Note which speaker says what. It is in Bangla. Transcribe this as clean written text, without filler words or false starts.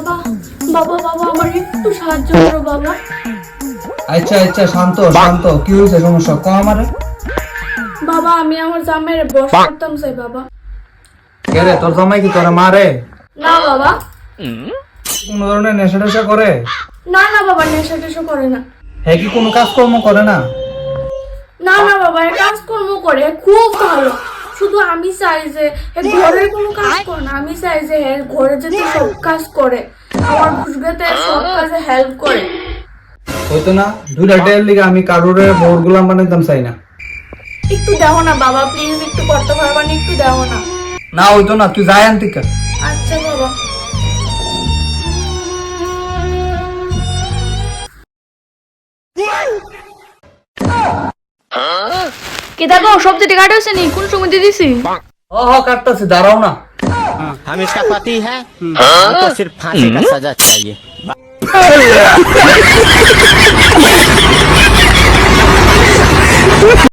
Speaker 1: বাবা বাবা বাবা আমার একটু সাহায্য করো বাবা।
Speaker 2: আচ্ছা আচ্ছা শান্ত শান্ত, কি হয়েছে সমস্যা কম আমারে?
Speaker 1: বাবা আমি আমার জামাইয়ের বস করতাম চাই বাবা।
Speaker 2: কে রে তোর জামাই কি তোরে মারে?
Speaker 1: না বাবা,
Speaker 2: কোন ধরনের নেশা টেশা করে?
Speaker 1: না না বাবা, নেশা টেশা করে না।
Speaker 2: হ্যাঁ কি কোনো কাজকর্ম করে না?
Speaker 1: না না বাবা, এ কাজকর্ম করে খুব ভালো। শুধু আমি চাই যে এ ঘরের কোনো কাজ করে না, আমি চাই যে ঘরে যেতে সব কাজ করে, আমার বুঝগাতে সব কাজে হেল্প করে।
Speaker 2: হয়তো না, দুইটা টের লিগে আমি কারুরে বোর গুলাম বানাইতাম চাই না।
Speaker 1: একটু দেখো না বাবা, প্লিজ একটু করতে পারবা না? একটু দেখো না।
Speaker 2: না হইতো না, তুই যাই আনতি কা।
Speaker 1: আচ্ছা বাবা।
Speaker 3: কে দেখো সবজিটি কাটা হয়েছে নি, কোন সময় দিয়ে দিছি?
Speaker 2: ও হ কাটতাছি, দাঁড়াও না।
Speaker 4: हम इसका पति है, तो सिर्फ फांसी का सजा चाहिए।